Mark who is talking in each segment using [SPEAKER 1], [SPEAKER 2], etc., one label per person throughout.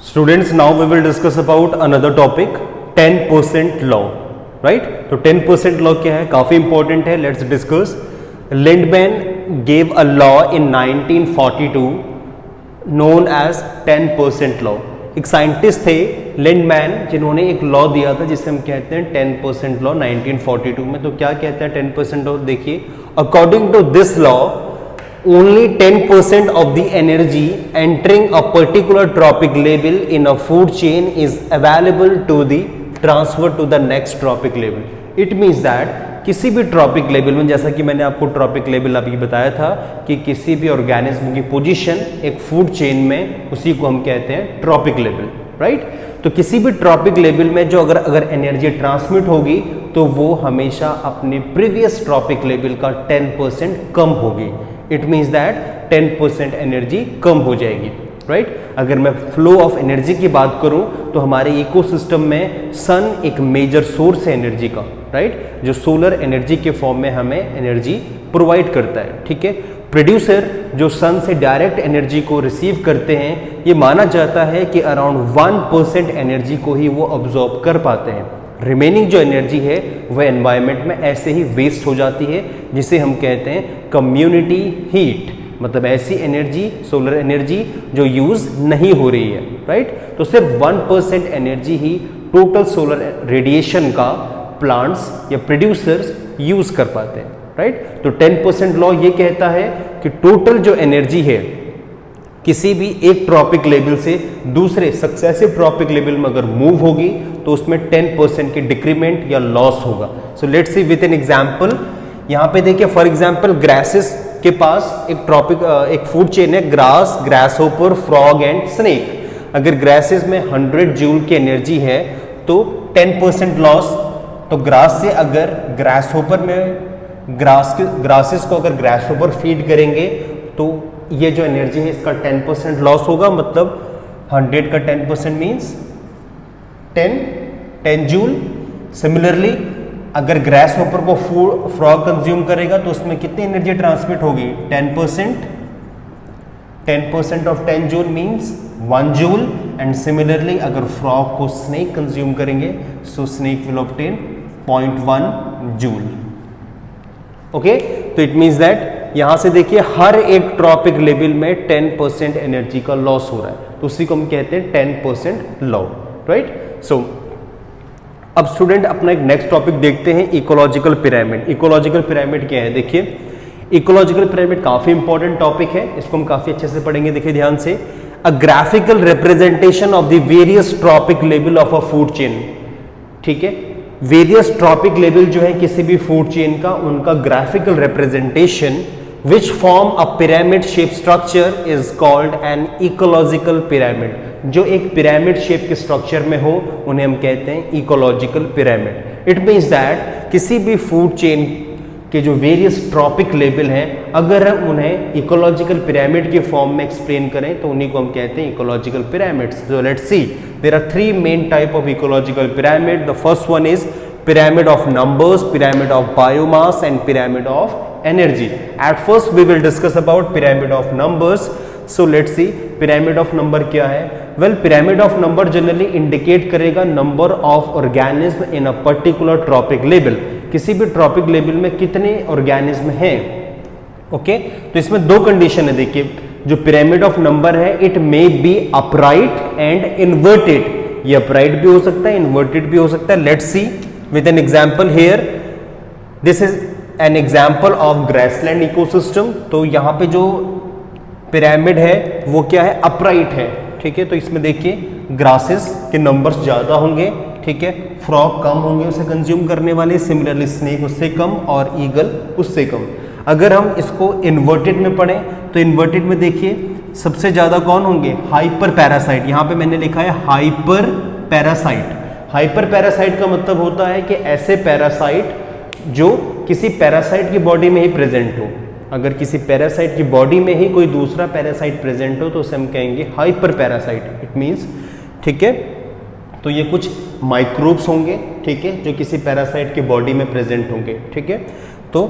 [SPEAKER 1] Students, now we will discuss about another topic, 10% law, right? तो 10% law क्या है, काफी इंपॉर्टेंट है. Let's discuss. Lindeman gave a law in 1942 known as 10% law. एक scientist थे Lindeman, जिन्होंने एक लॉ दिया था जिसे हम कहते हैं 10% लॉ 1942 में. तो क्या कहता है 10% लॉ? देखिए, according to this law only 10% of the energy entering a particular trophic level in a food chain is available to the transfer to the next trophic level. It means that किसी भी tropic level में, जैसा कि मैंने आपको trophic level अभी बताया था कि किसी भी ऑर्गेनिज्म की पोजीशन एक फूड चेन में, उसी को हम कहते हैं ट्रॉपिक लेवल, राइट? तो किसी भी ट्रॉपिक लेवल में जो अगर एनर्जी ट्रांसमिट होगी तो वो हमेशा अपने प्रीवियस ट्रॉपिक लेवल का 10% कम होगी. इट मीन्स दैट 10% एनर्जी कम हो जाएगी, राइट? अगर मैं फ्लो ऑफ एनर्जी की बात करूं तो हमारे इकोसिस्टम में सन एक मेजर सोर्स है एनर्जी का, राइट? जो सोलर एनर्जी के फॉर्म में हमें एनर्जी प्रोवाइड करता है, ठीक है? प्रोड्यूसर जो सन से डायरेक्ट एनर्जी को रिसीव करते हैं, ये माना जाता है कि अराउंड 1% एनर्जी को ही वो अब्जॉर्ब कर पाते हैं. रिमेनिंग जो एनर्जी है वह एनवायरनमेंट में ऐसे ही वेस्ट हो जाती है, जिसे हम कहते हैं कम्युनिटी हीट. मतलब ऐसी एनर्जी, सोलर एनर्जी जो यूज नहीं हो रही है, राइट? तो सिर्फ 1% एनर्जी ही टोटल सोलर रेडिएशन का प्लांट्स या प्रोड्यूसर्स यूज कर पाते हैं, राइट? तो 10% लॉ ये कहता है कि टोटल जो एनर्जी है किसी भी एक ट्रॉपिक लेवल से दूसरे सक्सेसिव ट्रॉपिक लेवल में अगर मूव होगी तो उसमें 10% की डिक्रीमेंट या लॉस होगा. सो let's C with an example. यहाँ पे देखिए, फॉर एग्जांपल ग्रासेस के पास एक फूड चेन है, grass, grasshopper, frog and snake. अगर ग्रासेस में 100 जूल की एनर्जी है तो 10% लॉस. तो ग्रास से अगर ग्रासहोपर में ग्रासेस को अगर ग्रासहोपर फीड करेंगे तो ये जो एनर्जी है इसका 10% लॉस होगा. मतलब 100 का 10% मीन्स 10 जूल. सिमिलरली अगर ग्रासहोपर को फ्रॉग कंज्यूम करेगा तो उसमें कितनी एनर्जी ट्रांसमिट होगी? 10%. 10% of 10 joule means 1 joule. And similarly अगर फ्रॉग को स्नेक कंज्यूम करेंगे so snake will obtain 0.1 joule. Okay, तो इट मीन्स दैट यहां से देखिए हर एक ट्रॉपिक लेवल में 10% एनर्जी का लॉस हो रहा है, तो उसी को हम कहते हैं 10% लॉ, राइट? सो अब स्टूडेंट अपना एक नेक्स्ट टॉपिक देखते हैं, इकोलॉजिकल पिरामिड. इकोलॉजिकल पिरामिड क्या है? देखिए, इकोलॉजिकल पिरामिड काफी इंपॉर्टेंट टॉपिक है, इसको हम काफी अच्छे से पढ़ेंगे. देखिए ध्यान से, अ graphical representation of the various trophic level of a food chain. ठीक है, वेरियस ट्रॉपिक लेवल जो है किसी भी फूड चेन का, उनका graphical representation which form a pyramid shape structure is called an ecological pyramid. जो एक पिरामिड शेप के स्ट्रक्चर में हो उन्हें हम कहते हैं ecological pyramid. It means that किसी भी फूड चेन के जो वेरियस ट्रॉपिक लेवल हैं, अगर हम उन्हें इकोलॉजिकल पिरामिड के फॉर्म में एक्सप्लेन करें तो उन्हीं को हम कहते हैं ecological pyramids. So let's see, there are 3 main type of ecological pyramid. The first one is pyramid of numbers, pyramid of biomass and pyramid of energy. At first we will discuss about pyramid of numbers. So let's see, pyramid of number क्या है? Well, pyramid of number generally indicate करेगा number of organism in a particular trophic level. किसी भी tropic level में कितने organism हैं, okay? तो इसमें 2 कंडीशन है. देखिए, जो पिरामिड ऑफ नंबर है, it may be upright and inverted. ये अपराइट भी हो सकता है, इन्वर्टेड भी हो सकता है. Let's see with an example here. This is an example of grassland ecosystem. तो यहाँ पे जो पिरामिड है वो क्या है? अपराइट है, ठीक है? तो इसमें देखिए ग्रासेस के नंबर्स ज़्यादा होंगे, ठीक है? फ्रॉग कम होंगे उसे कंज्यूम करने वाले, सिमिलरली स्नेक उससे कम और ईगल उससे कम. अगर हम इसको इन्वर्टेड में पढ़ें तो इन्वर्टेड में देखिए सबसे ज़्यादा कौन होंगे? Hyper parasite. यहाँ पे मैंने लिखा है हाइपर पैरासाइट. हाइपर पैरासाइट का मतलब होता है कि ऐसे पैरासाइट जो किसी पैरासाइट की बॉडी में ही प्रेजेंट हो. अगर किसी पैरासाइट की बॉडी में ही कोई दूसरा पैरासाइट प्रेजेंट हो तो उसे हम कहेंगे हाइपर पैरासाइट. इट मींस, ठीक है, तो ये कुछ माइक्रोब्स होंगे, ठीक है, जो किसी पैरासाइट की बॉडी में प्रेजेंट होंगे, ठीक है? तो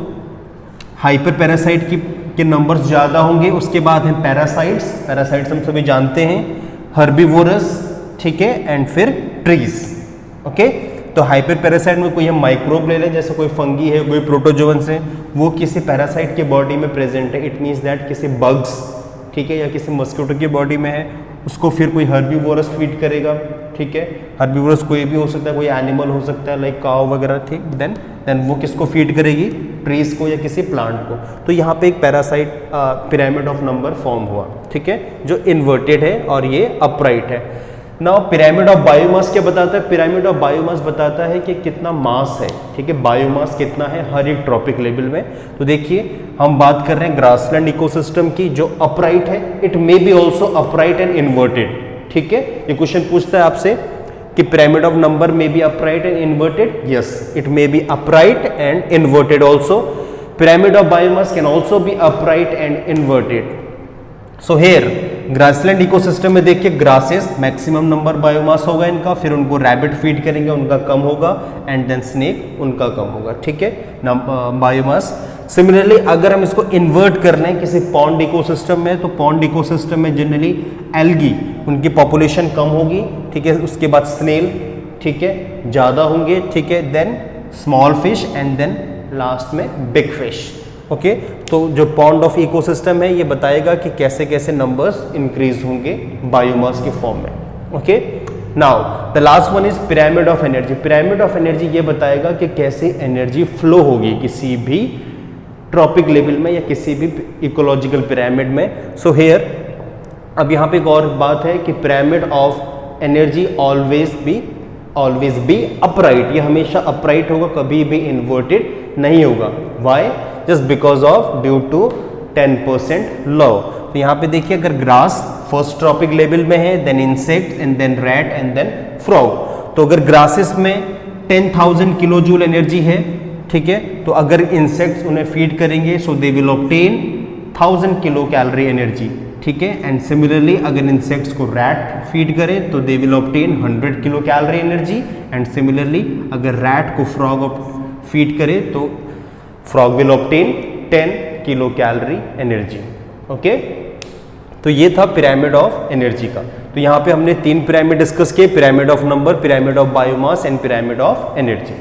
[SPEAKER 1] हाइपर पैरासाइट के नंबर्स ज़्यादा होंगे. उसके बाद हैं पैरासाइट्स. पैरासाइट्स हम सभी जानते हैं, हर्बीवोरस, ठीक है, एंड फिर ट्रीज। ओके, तो हाइपर पैरासाइट में कोई हम माइक्रोब ले लें, जैसे कोई फंगी है, कोई प्रोटोजोअन्स है, वो किसी पैरासाइट के बॉडी में प्रेजेंट है, इट मीन्स दैट किसी बग्स, ठीक है, या किसी मस्किटो की बॉडी में है, उसको फिर कोई हर्बीवोरस फीड करेगा, ठीक है। हर्बीवोरस कोई भी हो सकता है, कोई एनिमल हो सकता है लाइक काव वगैरह, ठीक। देन वो किसको फीड करेगी, ट्रीज को या किसी प्लांट को। तो यहाँ पे एक parasite pyramid of number form हुआ, ठीक है, जो इन्वर्टेड है और ये अपराइट है। नाउ पिरामिड ऑफ बायोमास क्या बताता है? पिरामिड ऑफ बायोमास बताता है कि कितना मास है, ठीक है, बायोमास कितना है हर एक ट्रॉपिक लेवल में। तो देखिए हम बात कर रहे हैं ग्रासलैंड इकोसिस्टम की, जो अपराइट है, it may be also upright and inverted, ठीक है। ये क्वेश्चन पूछता है आपसे कि pyramid of number may be upright and inverted, yes it may be upright and inverted also. Pyramid of biomass can also be upright and inverted. So here grassland ecosystem में देखिए grasses maximum number biomass होगा इनका, फिर उनको rabbit feed करेंगे, उनका कम होगा, and then snake, उनका कम होगा, ठीक है, बायोमास। सिमिलरली अगर हम इसको इन्वर्ट कर लें किसी पॉन्ड इकोसिस्टम में, तो पॉन्ड इकोसिस्टम में जनरली एल्गी, उनकी पॉपुलेशन कम होगी, ठीक है, उसके बाद स्नेल, ठीक है, ज़्यादा होंगे, ठीक है, then small fish and then last में बिग फिश। ओके, तो जो पॉन्ड ऑफ इकोसिस्टम है ये बताएगा कि कैसे कैसे नंबर्स इंक्रीज होंगे बायोमास के फॉर्म में। Okay, now the last one is pyramid of energy. Pyramid of energy ये बताएगा कि कैसे एनर्जी फ्लो होगी किसी भी ट्रॉपिक लेवल में या किसी भी इकोलॉजिकल पिरामिड में। सो हेयर अब यहाँ पे एक और बात है कि pyramid of energy always be upright, ये हमेशा अपराइट होगा, कभी भी इन्वर्टेड नहीं होगा। Why? Just because of due to 10% law. तो यहाँ पे देखिए अगर ग्रास फर्स्ट ट्रॉपिक लेवल में है, then insect and then rat and then frog. तो अगर ग्रासेस में 10,000 किलो जूल एनर्जी है, ठीक है, तो अगर इंसेक्ट्स उन्हें फीड करेंगे so they will obtain 1000 kilo calorie energy, ठीक है। एंड सिमिलरली अगर इंसेक्ट्स को रैट फीड करें तो they will obtain 100 kilo calorie energy. And similarly अगर रैट को फ्रॉग फीड करे तो frog will obtain 10 kilo calorie energy. Okay, तो ये था पिरामिड ऑफ एनर्जी का। तो यहाँ पे हमने 3 पिरामिड डिस्कस किए, pyramid of number, pyramid of biomass and pyramid of energy.